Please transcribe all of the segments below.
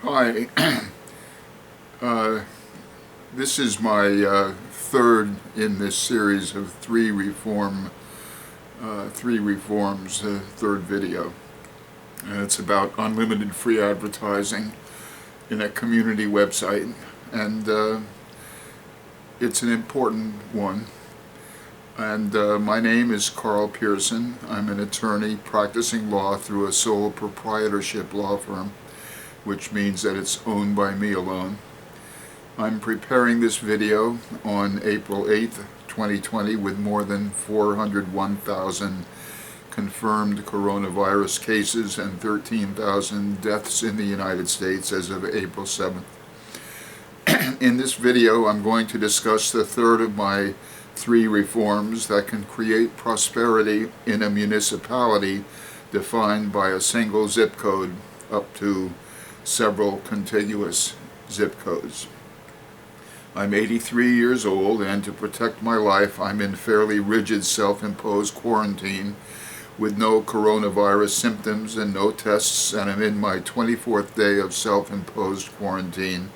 Hi, this is my third in this series of three reforms, third video. And it's about unlimited free advertising in a community website, and it's an important one. And my name is Carl Pearson. I'm an attorney practicing law through a sole proprietorship law firm, which means that it's owned by me alone. I'm preparing this video on April 8th, 2020 with more than 401,000 confirmed coronavirus cases and 13,000 deaths in the United States as of April 7th. In this video, I'm going to discuss the third of my three reforms that can create prosperity in a municipality defined by a single zip code up to several contiguous zip codes. I'm 83 years old, and to protect my life I'm in fairly rigid self-imposed quarantine with no coronavirus symptoms and no tests, and I'm in my 24th day of self-imposed quarantine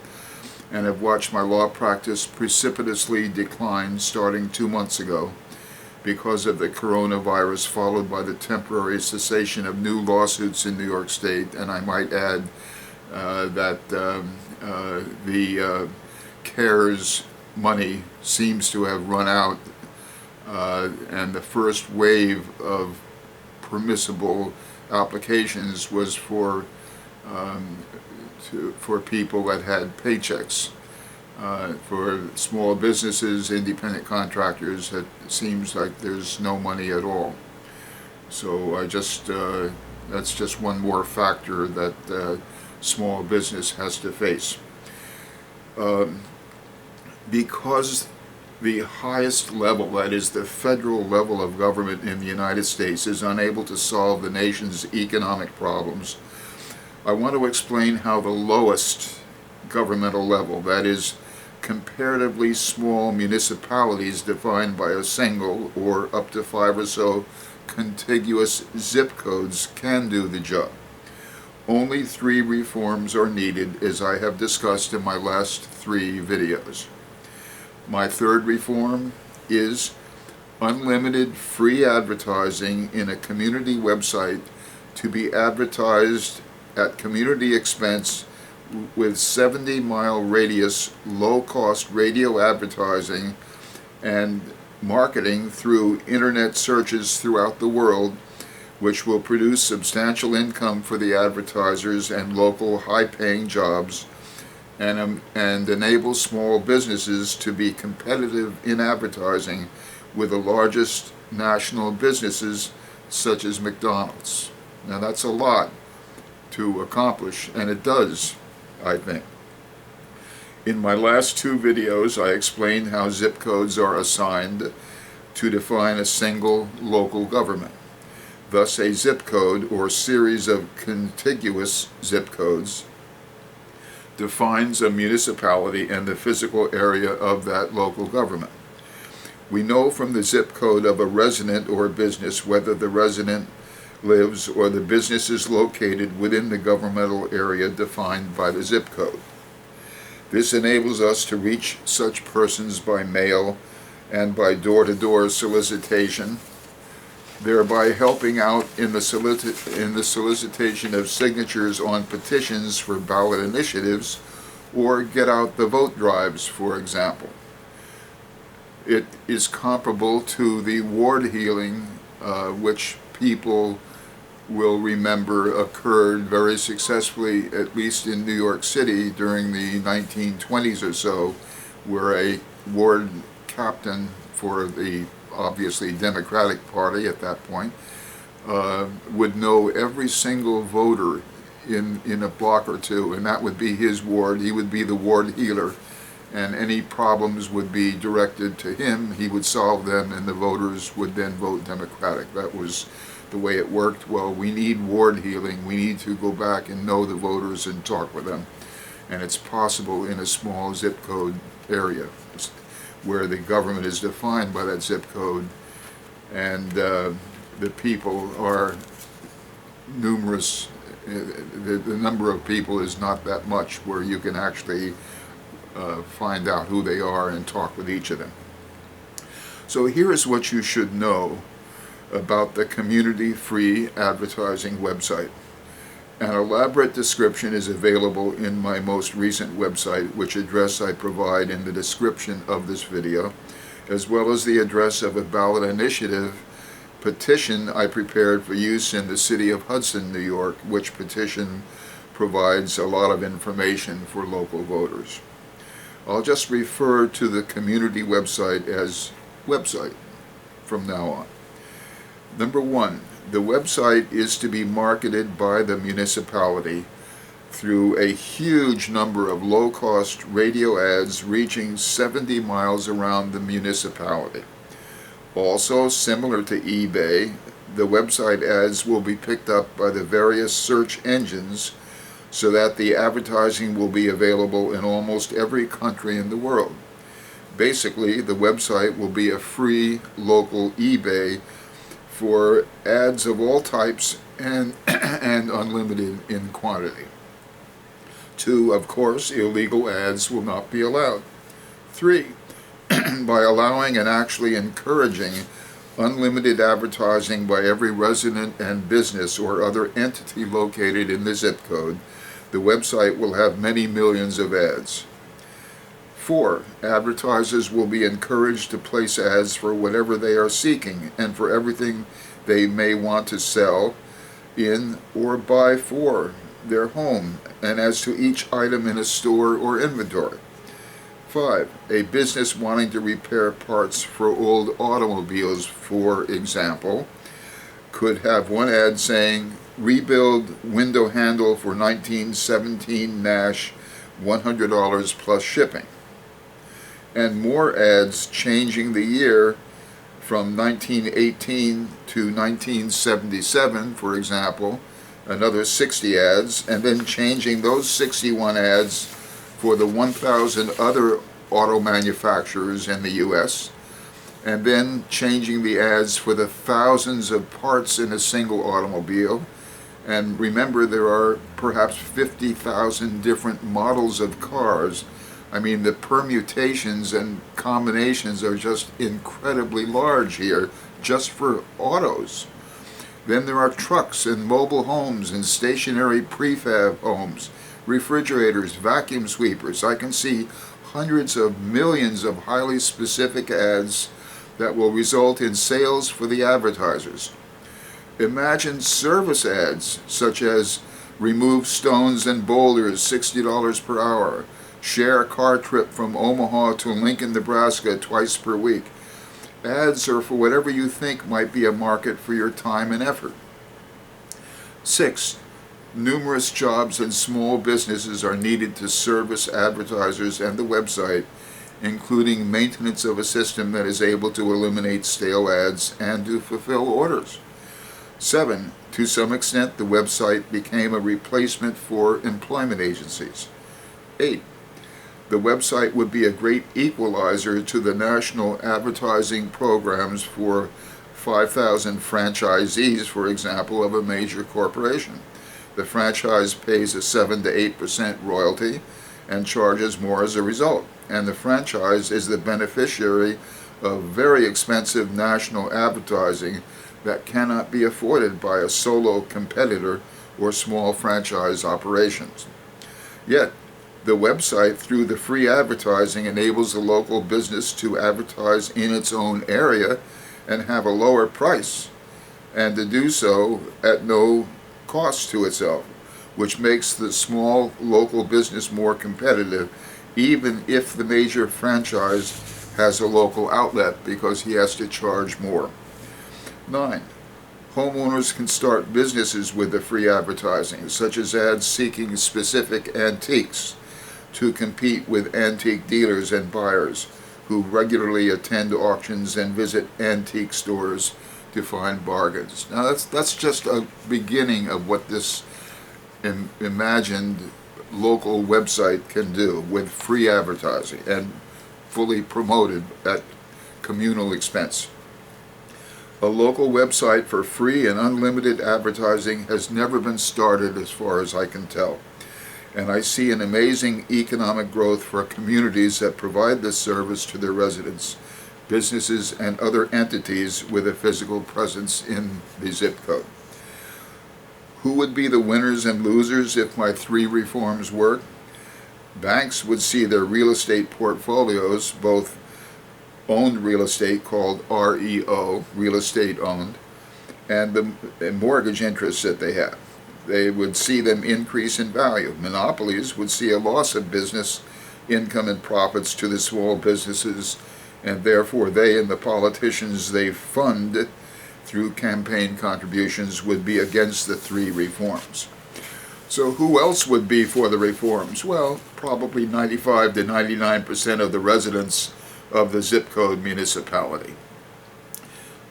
and have watched my law practice precipitously decline starting 2 months ago because of the coronavirus, followed by the temporary cessation of new lawsuits in New York State. And I might add that the CARES money seems to have run out, and the first wave of permissible applications was for people that had paychecks. For small businesses, independent contractors, it seems like there's no money at all. So that's just one more factor that small business has to face. Because the highest level, that is the federal level of government in the United States, is unable to solve the nation's economic problems, I want to explain how the lowest governmental level, that is comparatively small municipalities defined by a single or up to 5 or so contiguous zip codes, can do the job. Only 3 reforms are needed, as I have discussed in my last 3 videos. My third reform is unlimited free advertising in a community website to be advertised at community expense with 70-mile radius low-cost radio advertising and marketing through internet searches throughout the world, which will produce substantial income for the advertisers and local high-paying jobs, and enable small businesses to be competitive in advertising with the largest national businesses such as McDonald's. Now that's a lot to accomplish, and it does, I think. In my last 2 videos I explained how zip codes are assigned to define a single local government. Thus a zip code, or series of contiguous zip codes, defines a municipality and the physical area of that local government. We know from the zip code of a resident or business whether the resident lives or the business is located within the governmental area defined by the zip code. This enables us to reach such persons by mail and by door-to-door solicitation, thereby helping out in the solicitation of signatures on petitions for ballot initiatives or get out the vote drives, for example. It is comparable to the ward healing, which people will remember occurred very successfully, at least in New York City during the 1920s or so, where a ward captain for the obviously Democratic Party at that point would know every single voter in a block or two, and that would be his ward. He would be the ward healer, and any problems would be directed to him. He would solve them, and the voters would then vote Democratic. That was the way it worked. Well, we need ward healing. We need to go back and know the voters and talk with them, and it's possible in a small zip code area where the government is defined by that zip code, and the people are numerous The number of people is not that much where you can actually find out who they are and talk with each of them. So here is what you should know about the community-free advertising website. An elaborate description is available in my most recent website, which address I provide in the description of this video, as well as the address of a ballot initiative petition I prepared for use in the city of Hudson, New York, which petition provides a lot of information for local voters. I'll just refer to the community website as website from now on. Number one, the website is to be marketed by the municipality through a huge number of low-cost radio ads reaching 70 miles around the municipality. Also, similar to eBay, the website ads will be picked up by the various search engines so that the advertising will be available in almost every country in the world. Basically, the website will be a free local eBay for ads of all types and unlimited in quantity. 2, of course, illegal ads will not be allowed. 3, by allowing and actually encouraging unlimited advertising by every resident and business or other entity located in the zip code, the website will have many millions of ads. 4, advertisers will be encouraged to place ads for whatever they are seeking and for everything they may want to sell in or buy for their home, and as to each item in a store or inventory. 5, a business wanting to repair parts for old automobiles, for example, could have one ad saying, rebuild window handle for 1917 Nash, $100 plus shipping. And more ads changing the year from 1918 to 1977, for example, another 60 ads, and then changing those 61 ads for the 1,000 other auto manufacturers in the U.S., and then changing the ads for the thousands of parts in a single automobile. And remember, there are perhaps 50,000 different models of cars. I mean, the permutations and combinations are just incredibly large here, just for autos. Then there are trucks and mobile homes and stationary prefab homes, refrigerators, vacuum sweepers. I can see hundreds of millions of highly specific ads that will result in sales for the advertisers. Imagine service ads such as remove stones and boulders, $60 per hour, share a car trip from Omaha to Lincoln, Nebraska twice per week. Ads are for whatever you think might be a market for your time and effort. 6, numerous jobs and small businesses are needed to service advertisers and the website, including maintenance of a system that is able to eliminate stale ads and to fulfill orders. 7, to some extent the website became a replacement for employment agencies. 8, the website would be a great equalizer to the national advertising programs for 5,000 franchisees, for example, of a major corporation. The franchise pays a 7 to 8% royalty and charges more as a result, and the franchise is the beneficiary of very expensive national advertising that cannot be afforded by a solo competitor or small franchise operations. Yet, the website, through the free advertising, enables the local business to advertise in its own area and have a lower price, and to do so at no cost to itself, which makes the small local business more competitive, even if the major franchise has a local outlet, because he has to charge more. 9, homeowners can start businesses with the free advertising, such as ads seeking specific antiques, to compete with antique dealers and buyers who regularly attend auctions and visit antique stores to find bargains. Now that's just a beginning of what this imagined local website can do with free advertising and fully promoted at communal expense. A local website for free and unlimited advertising has never been started as far as I can tell. And I see an amazing economic growth for communities that provide this service to their residents, businesses, and other entities with a physical presence in the zip code. Who would be the winners and losers if my 3 reforms work? Banks would see their real estate portfolios, both owned real estate called REO, real estate owned, and the mortgage interests that they have. They would see them increase in value. Monopolies would see a loss of business income and profits to the small businesses, and therefore they and the politicians they fund through campaign contributions would be against the 3 reforms. So who else would be for the reforms? Well, probably 95 to 99% of the residents of the zip code municipality.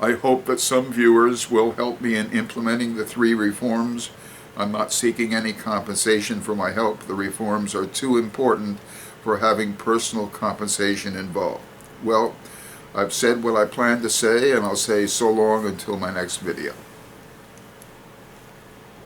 I hope that some viewers will help me in implementing the 3 reforms. I'm not seeking any compensation for my help. The reforms are too important for having personal compensation involved. Well, I've said what I plan to say, and I'll say so long until my next video.